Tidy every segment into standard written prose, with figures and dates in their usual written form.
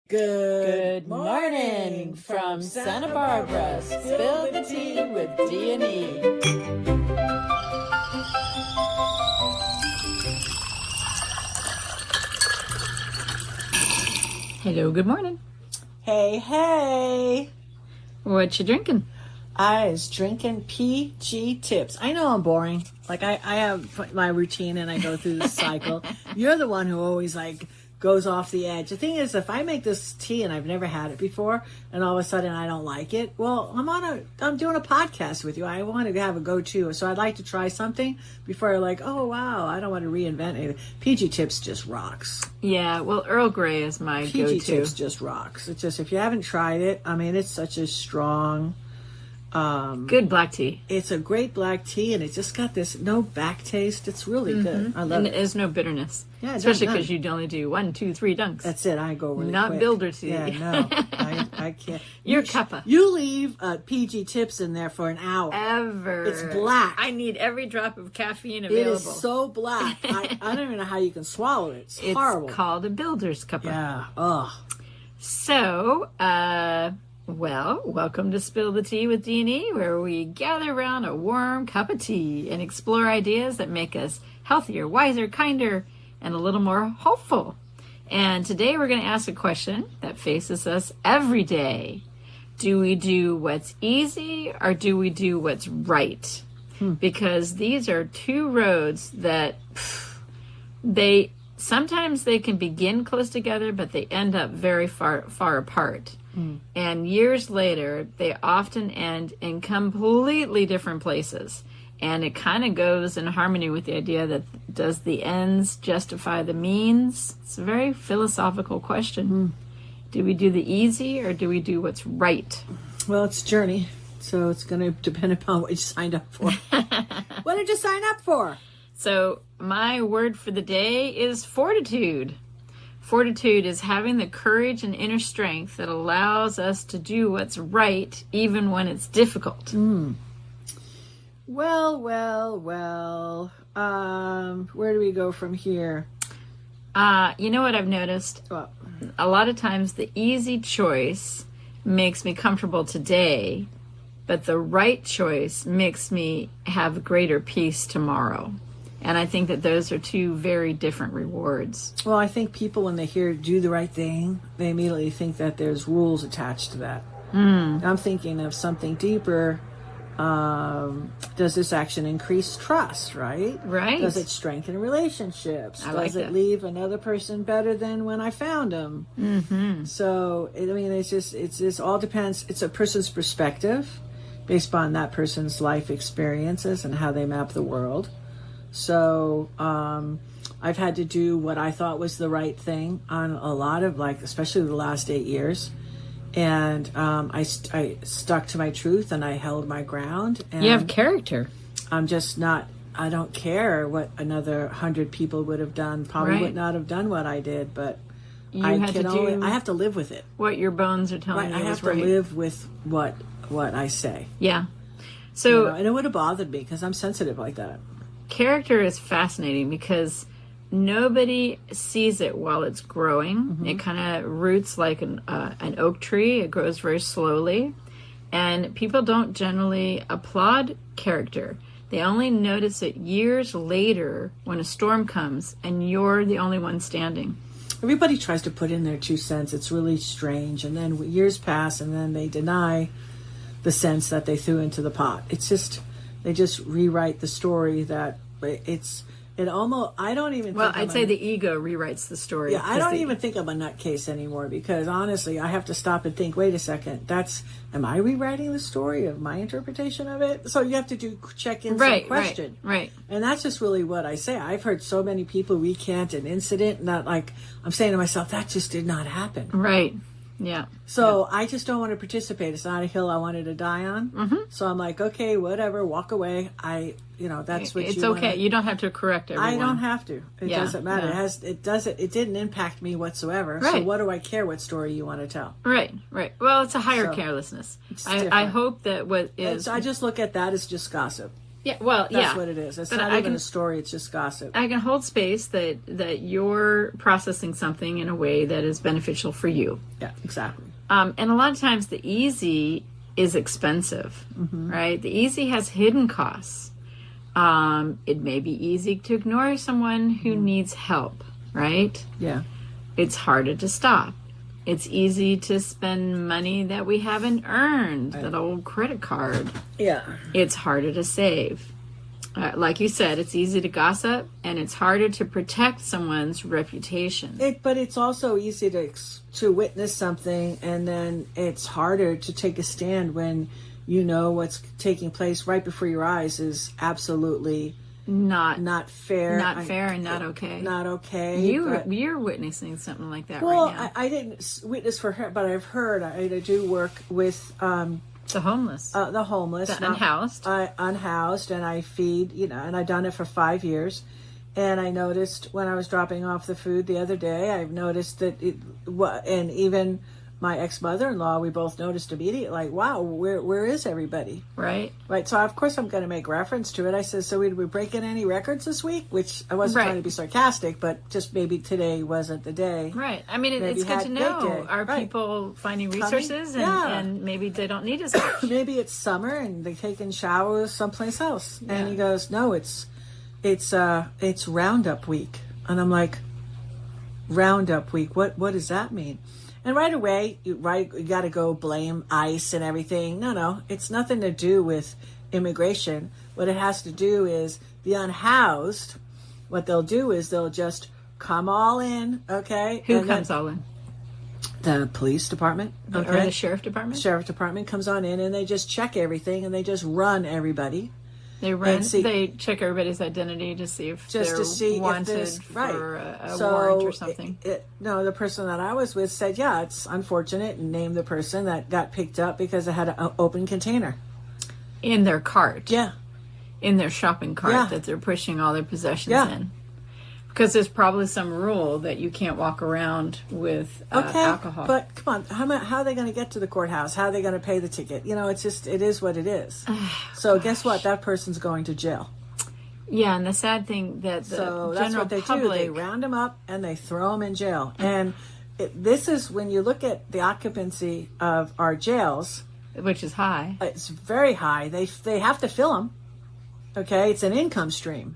Good morning from Santa Barbara. Spill the tea with D&E. Hello, good morning. Hey. What you drinking? I was drinking PG Tips. I know I'm boring. Like, I have my routine and I go through the cycle. You're the one who always, goes off the edge. The thing is, if I make this tea and I've never had it before and all of a sudden I don't like it, well, I'm doing a podcast with you. I want to have a go-to. So I'd like to try something before I'm like, oh, wow, I don't want to reinvent anything. PG Tips just rocks. Yeah, well, Earl Grey is my go-to. PG Tips just rocks. It's just, if you haven't tried it, I mean, it's such a strong... good black tea. It's a great black tea, and it's just got this no back taste. It's really good. I love and it. there's no bitterness. Yeah, especially because you'd only do 1, 2, 3 dunks. That's it. I go really Not quick. builder tea. Yeah, no, I can't. You're cuppa. You leave PG Tips in there for an hour. Ever. It's black. I need every drop of caffeine available. It is so black. I don't even know how you can swallow it. It's horrible. It's called a builder's cuppa. Yeah. Ugh. So, well, welcome to Spill the Tea with D&E, where we gather around a warm cup of tea and explore ideas that make us healthier, wiser, kinder, and a little more hopeful. And today we're going to ask a question that faces us every day. Do we do what's easy or do we do what's right? Because these are two roads that sometimes they can begin close together, but they end up very far apart. And years later, they often end in completely different places. And it kind of goes in harmony with the idea that does the ends justify the means? It's a very philosophical question. Do we do the easy or do we do what's right? Well, it's a journey, so it's going to depend upon what you signed up for. What did you sign up for? So my word for the day is fortitude. Fortitude is having the courage and inner strength that allows us to do what's right even when it's difficult. Well. Where do we go from here? You know what I've noticed? Well, a lot of times the easy choice makes me comfortable today, but the right choice makes me have greater peace tomorrow. And I think that those are two very different rewards. Well, I think people, when they hear do the right thing, they immediately think that there's rules attached to that. I'm thinking of something deeper. Does this action increase trust, right? Right. Does it strengthen relationships? Does it leave another person better than when I found them? So, it all depends. It's a person's perspective based on that person's life experiences and how they map the world. So I've had to do what I thought was the right thing on a lot of, especially the last 8 years. And I stuck to my truth and I held my ground. And You have character. I'm just not, I don't care what another 100 people would have done. Probably would not have done what I did, but I have to live with it. What your bones are telling you I have is to live with what I say. Yeah. So, and it would have bothered me because I'm sensitive like that. Character is fascinating because nobody sees it while it's growing. It kind of roots like an oak tree. It grows very slowly. And people don't generally applaud character. They only notice it years later when a storm comes and you're the only one standing. Everybody tries to put in their 2 cents. It's really strange. And then years pass and then they deny the cents that they threw into the pot. It's just... They just rewrite the story that I don't even think... Well, I'd say the ego rewrites the story. Yeah, I don't even think I'm a nutcase anymore because honestly, I have to stop and think, wait a second, am I rewriting the story of my interpretation of it? So you have to check-ins and question. Right. And that's just really what I say. I've heard so many people recant an incident and I'm saying to myself, that just did not happen. Right. Yeah. So I just don't want to participate. It's not a hill I wanted to die on. So I'm like, okay, whatever, walk away. That's what it's okay. You don't have to correct everyone. I don't have to. It doesn't matter. Yeah. It didn't impact me whatsoever. Right. So what do I care what story you want to tell? Right. Well, it's a higher carelessness. I hope that I just look at that as just gossip. Yeah, well, That's what it is. It's But not I even can- a story. It's just gossip. I can hold space that you're processing something in a way that is beneficial for you. Yeah, exactly. And a lot of times the easy is expensive, right? The easy has hidden costs. It may be easy to ignore someone who needs help, right? Yeah. It's harder to stop. It's easy to spend money that we haven't earned, that old credit card. Yeah. It's harder to save. Like you said, it's easy to gossip, and it's harder to protect someone's reputation. But it's also easy to witness something, and then it's harder to take a stand when you know what's taking place right before your eyes is absolutely Not fair. and not okay. Not okay. You're witnessing something like that Well, right now. I didn't witness for her, but I've heard. I do work with The homeless. the homeless, The unhoused. unhoused, and I feed. And I've done it for 5 years. And I noticed when I was dropping off the food the other day, I've noticed that and even my ex-mother-in-law, we both noticed immediately, like, wow, where is everybody? Right. Right. So of course I'm going to make reference to it. I said, so did we break in any records this week? Which I wasn't trying to be sarcastic, but just maybe today wasn't the day. Right. I mean, Maybe it's good had to big know. day. Are Right. people finding resources and maybe they don't need as much? Maybe it's summer and they're taking showers someplace else. Yeah. And he goes, no, it's Roundup week. And I'm like, Roundup week? What does that mean? And right away, you got to go blame ICE and everything. No, it's nothing to do with immigration. What it has to do is the unhoused. What they'll do is they'll just come all in, okay? Who comes all in? The police department, okay? Or the sheriff department? Sheriff department comes on in and they just check everything and they just run everybody. They check everybody's identity to see if Just they're to see wanted if there's for a warrant or something. No, the person that I was with said, yeah, it's unfortunate, and named the person that got picked up because it had an open container. In their cart. Yeah. In their shopping cart Yeah. that they're pushing all their possessions Yeah. in. Because there's probably some rule that you can't walk around with alcohol. But come on, how are they going to get to the courthouse? How are they going to pay the ticket? It's just, it is what it is. So guess what? That person's going to jail. Yeah, and the sad thing that the So general that's what they public, do. They round them up and they throw them in jail. And this is when you look at the occupancy of our jails, which is high. it's very high. They have to fill them. Okay, it's an income stream.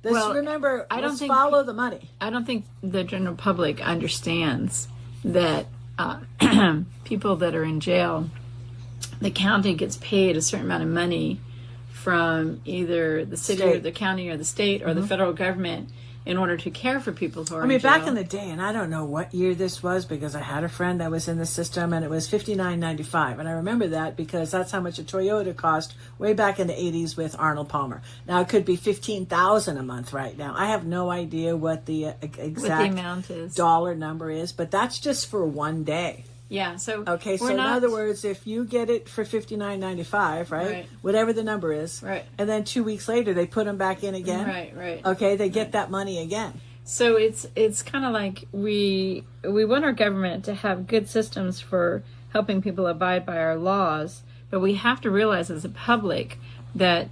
Remember, let's follow the money. I don't think the general public understands that people that are in jail, the county gets paid a certain amount of money from either the city or the county or the state or the federal government in order to care for people who are in jail. Back in the day, and I don't know what year this was because I had a friend that was in the system, and it was $59.95, and I remember that because that's how much a Toyota cost way back in the 80s with Arnold Palmer. Now it could be $15,000 a month right now. I have no idea what the exact amount is. dollar number is, but that's just for one day. Yeah. So in other words, if you get it for $59.95, right? Whatever the number is, right? And then 2 weeks later they put them back in again, right? Okay, they get that money again. So it's kind of like we want our government to have good systems for helping people abide by our laws, but we have to realize as a public that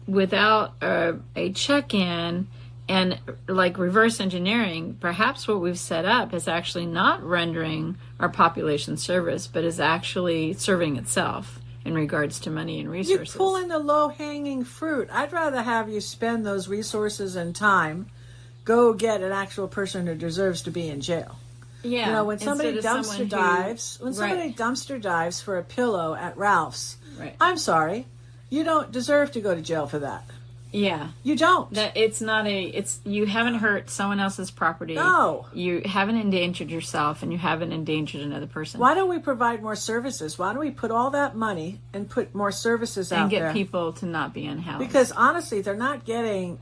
without a check-in and like reverse engineering, perhaps what we've set up is actually not rendering our population service, but is actually serving itself in regards to money and resources. You're pulling the low-hanging fruit. I'd rather have you spend those resources and time, go get an actual person who deserves to be in jail. Yeah. When somebody dumpster dives for a pillow at Ralph's, I'm sorry, you don't deserve to go to jail for that. Yeah. You don't. You haven't hurt someone else's property. No. You haven't endangered yourself and you haven't endangered another person. Why don't we provide more services? Why don't we put all that money and put more services out there? And get people to not be unhoused. Because honestly, they're not getting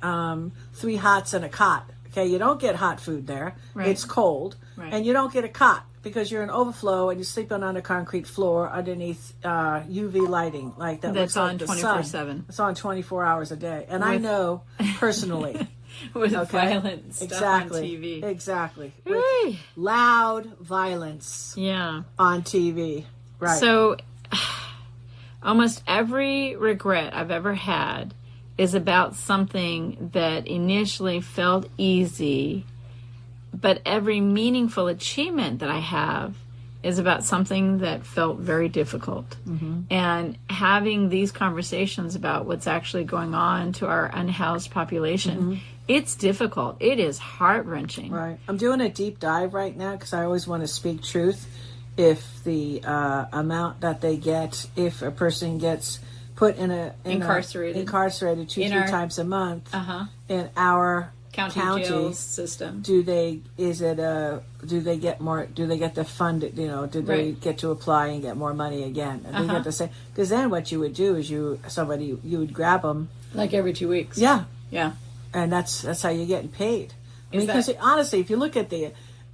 3 hots and a cot. Okay, you don't get hot food there. Right. It's cold. Right. And you don't get a cot because you're in overflow and you're sleeping on a concrete floor underneath UV lighting like that. That's looks on like 24/7. It's on 24 hours a day. And I know personally. With violent stuff on TV. Exactly. With loud violence on TV. Right. So almost every regret I've ever had is about something that initially felt easy, but every meaningful achievement that I have is about something that felt very difficult. And having these conversations about what's actually going on to our unhoused population, it's difficult. It is heart-wrenching. Right. I'm doing a deep dive right now because I always want to speak truth. If the amount that they get, if a person gets put in incarcerated 2-3 times a month in our county jail system, do they get more? Do they get the fund? Do they get to apply and get more money again? And they get the same. Because then what you would do is you would grab them like every 2 weeks. Yeah, and that's how you're getting paid. Because honestly, if you look at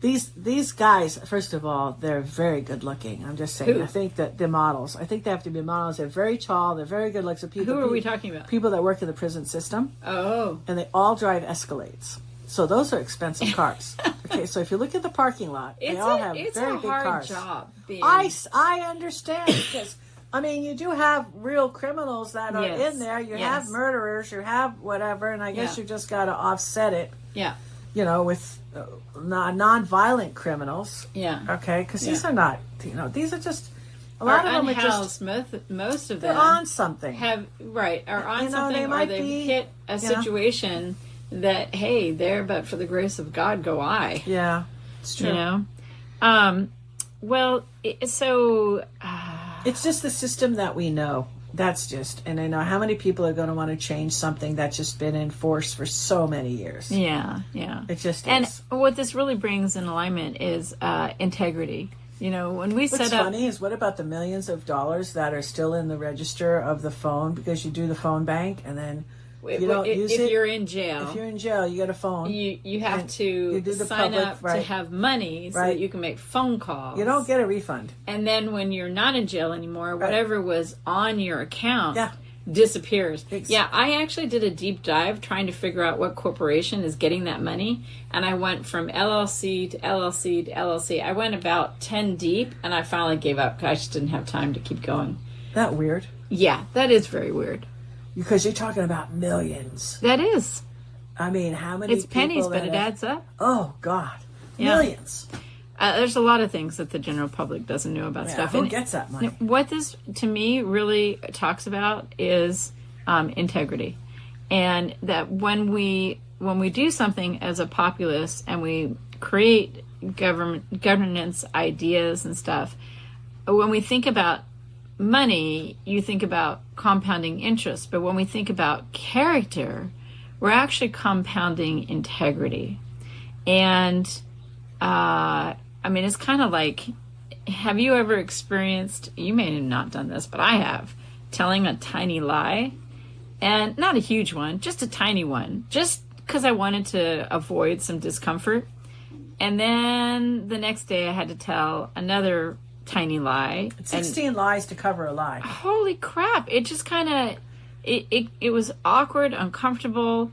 these guys, first of all, they're very good looking. I'm just saying. Who? I think that the models. I think they have to be models. They're very tall. They're very good looking. Who are we talking about? People that work in the prison system. Oh. And they all drive Escalades. So those are expensive cars. Okay, so if you look at the parking lot, they all have very big cars. It's a hard job. I understand because. I mean, you do have real criminals that are in there. You have murderers. You have whatever, and I guess you just got to offset it. Yeah. With non-violent criminals. Yeah. Okay, because these are not. These are just a lot of them are just most of them they're on something. Are on something, or they've hit a situation that there, but for the grace of God, go I. Yeah, it's true. It's just the system that we know. That's just, and I know how many people are going to want to change something that's just been in force for so many years. Yeah. It just and is. What this really brings in alignment is integrity. When we What's funny is what about the millions of dollars that are still in the register of the phone because you do the phone bank and then you don't use it. If you're in jail. If you're in jail, you get a phone. You have to sign up to have money so that you can make phone calls. You don't get a refund. And then when you're not in jail anymore, whatever was on your account disappears. Yeah, I actually did a deep dive trying to figure out what corporation is getting that money. And I went from LLC to LLC to LLC. I went about 10 deep and I finally gave up because I just didn't have time to keep going. That weird? Yeah, that is very weird. Because you're talking about millions. That is. I mean, how many It's pennies, but it adds up. Oh, God. Millions. There's a lot of things that the general public doesn't know about stuff. Who gets that money? What this, to me, really talks about is integrity. And that when we do something as a populace and we create governance ideas and stuff, when we think about money, you think about compounding interest, but when we think about character, we're actually compounding integrity. And it's kind of like, have you ever experienced, you may have not done this, but I have, telling a tiny lie? And not a huge one, just a tiny one, just because I wanted to avoid some discomfort. And then the next day I had to tell another tiny lie. 16 lies to cover a lie. Holy crap. It just kind of, it was awkward, uncomfortable.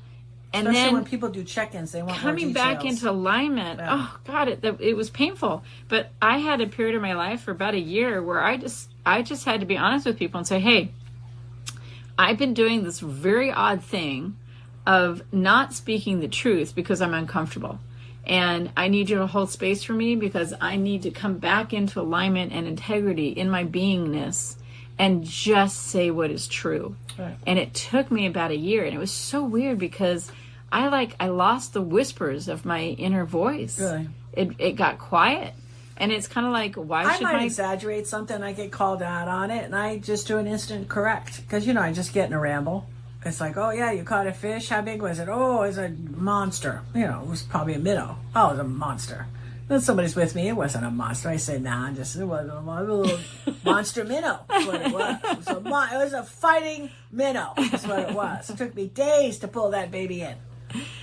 And especially then when people do check-ins, they want coming more back into alignment. Yeah. Oh God, it was painful. But I had a period of my life for about a year where I just had to be honest with people and say, hey, I've been doing this very odd thing of not speaking the truth because I'm uncomfortable. And I need you to hold space for me because I need to come back into alignment and integrity in my beingness and just say what is true. Right. And it took me about a year. And it was so weird because I lost the whispers of my inner voice. Really? It got quiet. And it's kind of like, why should I might exaggerate something, I get called out on it, and I just do an instant correct. Because, I just get in a ramble. It's like, oh, yeah, you caught a fish? How big was it? Oh, it's a monster. It was probably a minnow. Oh, it was a monster. Then somebody's with me. It wasn't a monster. I say, nah, it wasn't a little monster minnow. That's what it was. It was a fighting minnow. That's what it was. It took me days to pull that baby in.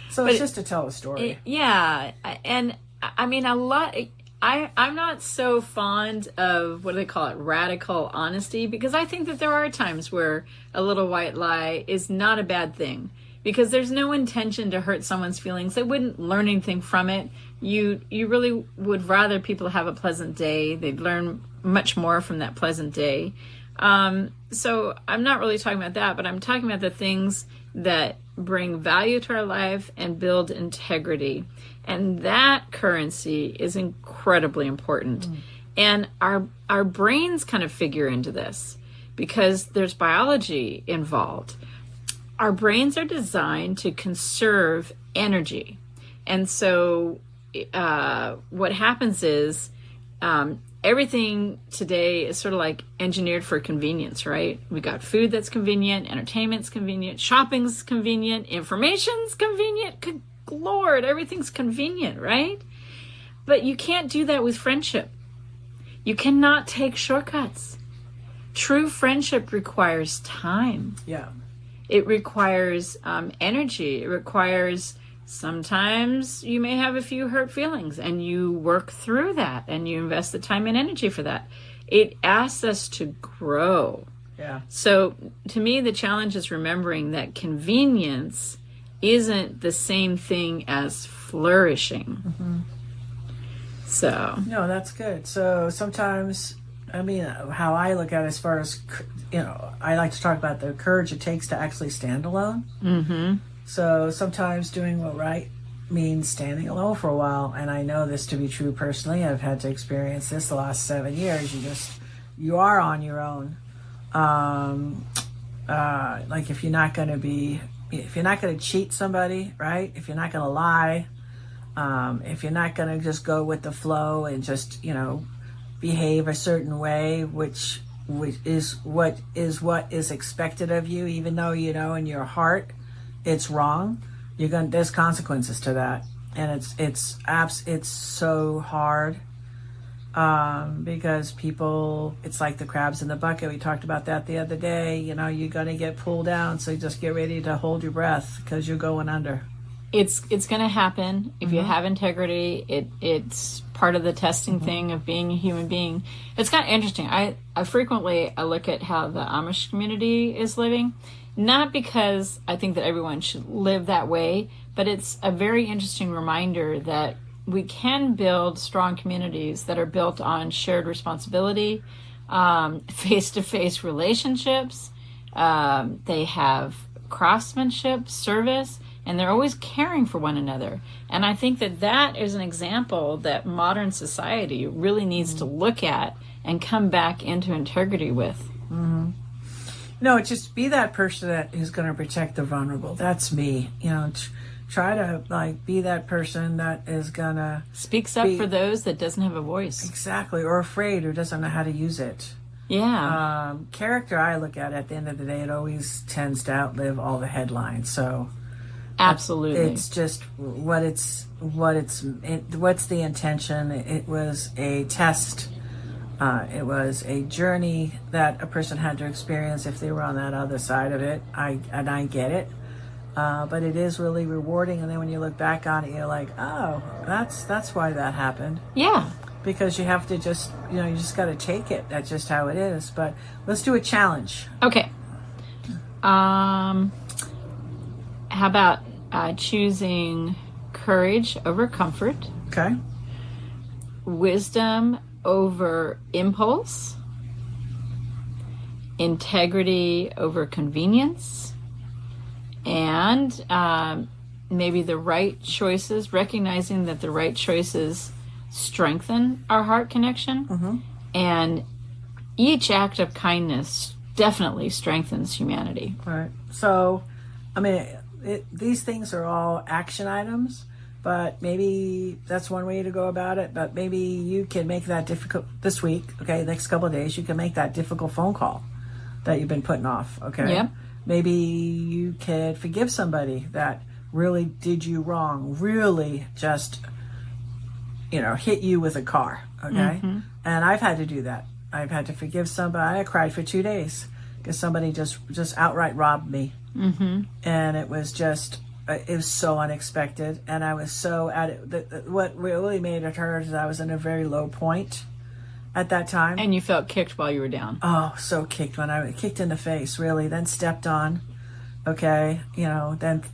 So it's just to tell a story. Yeah. And, a lot... I'm not so fond of, what do they call it, radical honesty, because I think that there are times where a little white lie is not a bad thing, because there's no intention to hurt someone's feelings. They wouldn't learn anything from it. You really would rather people have a pleasant day. They'd learn much more from that pleasant day. So I'm not really talking about that, but I'm talking about the things that bring value to our life and build integrity. And that currency is incredibly important. And our brains kind of figure into this because there's biology involved. Our brains are designed to conserve energy. And so what happens is everything today is sort of like engineered for convenience, right? We got food that's convenient, entertainment's convenient, shopping's convenient, information's convenient. Good Lord, everything's convenient, right? But you can't do that with friendship. You cannot take shortcuts. True friendship requires time. Yeah. It requires energy. It requires, sometimes you may have a few hurt feelings and you work through that and you invest the time and energy for that. It asks us to grow. Yeah. So to me, the challenge is remembering that convenience isn't the same thing as flourishing. So. No, that's good. So sometimes, I mean, how I look at it as far as, I like to talk about the courage it takes to actually stand alone. So sometimes doing what right means standing alone for a while. And I know this to be true personally. I've had to experience this the last 7 years. You are on your own. Like if you're not going to cheat somebody, right? If you're not going to lie, if you're not going to just go with the flow and just, behave a certain way, which is what is expected of you, even though you know in your heart it's wrong, there's consequences to that. And it's so hard, because people, it's like the crabs in the bucket. We talked about that the other day. You're going to get pulled down, so just get ready to hold your breath because you're going under. It's going to happen if you have integrity. It's part of the testing thing of being a human being. It's kind of interesting. I frequently look at how the Amish community is living, not because I think that everyone should live that way, but it's a very interesting reminder that we can build strong communities that are built on shared responsibility, face-to-face relationships. They have craftsmanship, service, and they're always caring for one another. And I think that is an example that modern society really needs to look at and come back into integrity with. No, just be that person that is going to protect the vulnerable. That's me. Try to be that person that is going to speaks up for those that doesn't have a voice. Exactly. Or afraid or doesn't know how to use it. Yeah. Character, I look at the end of the day, it always tends to outlive all the headlines. So absolutely, it's just what's the intention. It was a test. It was a journey that a person had to experience if they were on that other side of it. I get it, but it is really rewarding. And then when you look back on it, you're like, oh, that's why that happened. Yeah, because you have to just you just got to take it. That's just how it is. But let's do a challenge. Okay. How about choosing courage over comfort? Okay. Wisdom over impulse. Integrity over convenience. And maybe the right choices, recognizing that the right choices strengthen our heart connection. And each act of kindness definitely strengthens humanity. All right. So, I mean, these things are all action items, but maybe that's one way to go about it. But maybe you can make that difficult this week, okay, next couple of days, you can make that difficult phone call that you've been putting off, okay? Yep. Maybe you could forgive somebody that really did you wrong, really just, hit you with a car, okay? And I've had to do that. I've had to forgive somebody. I cried for 2 days because somebody just outright robbed me. And it was so unexpected. And I was so at it. What really made it hurt is I was in a very low point at that time. And you felt kicked while you were down. Oh, so kicked when I kicked in the face, really. Then stepped on. Okay. Then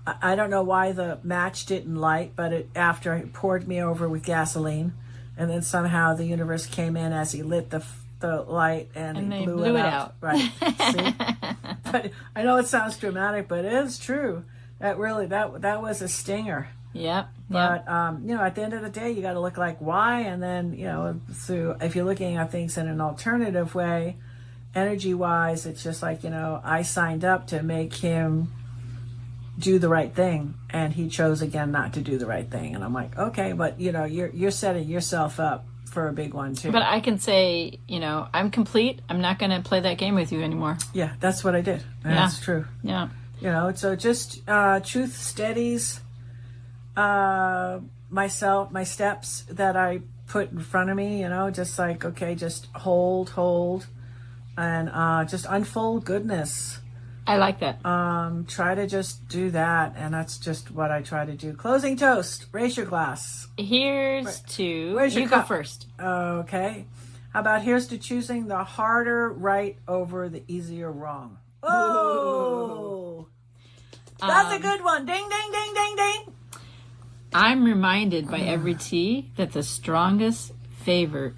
I don't know why the match didn't light, but after it poured me over with gasoline. And then somehow the universe came in as he lit the light and he blew it out. Right. See? But I know it sounds dramatic, but it is true. That really, that was a stinger. Yep. But, at the end of the day, you got to look like why. And then, if you're looking at things in an alternative way, energy-wise, it's just like, I signed up to make him do the right thing, and he chose again not to do the right thing. And I'm like, okay, but you're setting yourself up for a big one too. But I can say, I'm complete. I'm not going to play that game with you anymore. Yeah, that's what I did. That's true. Yeah. So just truth steadies my steps that I put in front of me. Just like, okay, just hold, and just unfold goodness. I like that. Try to just do that, and that's just what I try to do. Closing toast. Raise your glass. Here's to... Where's your you cup? Go first. Okay. How about here's to choosing the harder right over the easier wrong. Oh! That's a good one. Ding, ding, ding, ding, ding. I'm reminded by every tea that the strongest flavors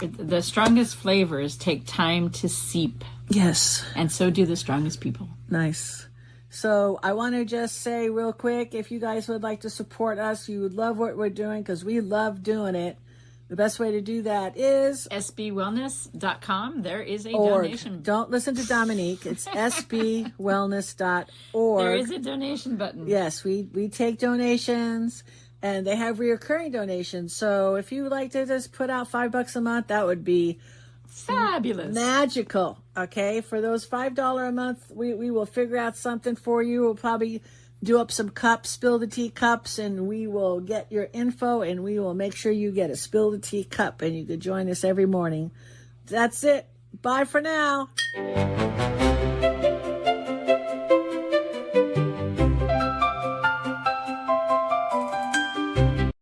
take time to seep. Yes. And so do the strongest people. Nice. So I want to just say real quick, if you guys would like to support us, you would love what we're doing because we love doing it. The best way to do that is sbwellness.com. There is a org. donation. Don't listen to Dominique. It's sbwellness.org. There is a donation button. Yes, we take donations, and they have reoccurring donations. So if you would like to just put out $5 a month, that would be fabulous, magical. Okay, for those $5 a month, we will figure out something for you. We'll probably do up some cups, spill the tea cups, and we will get your info, and we will make sure you get a spill the tea cup, and you can join us every morning. That's it. Bye for now.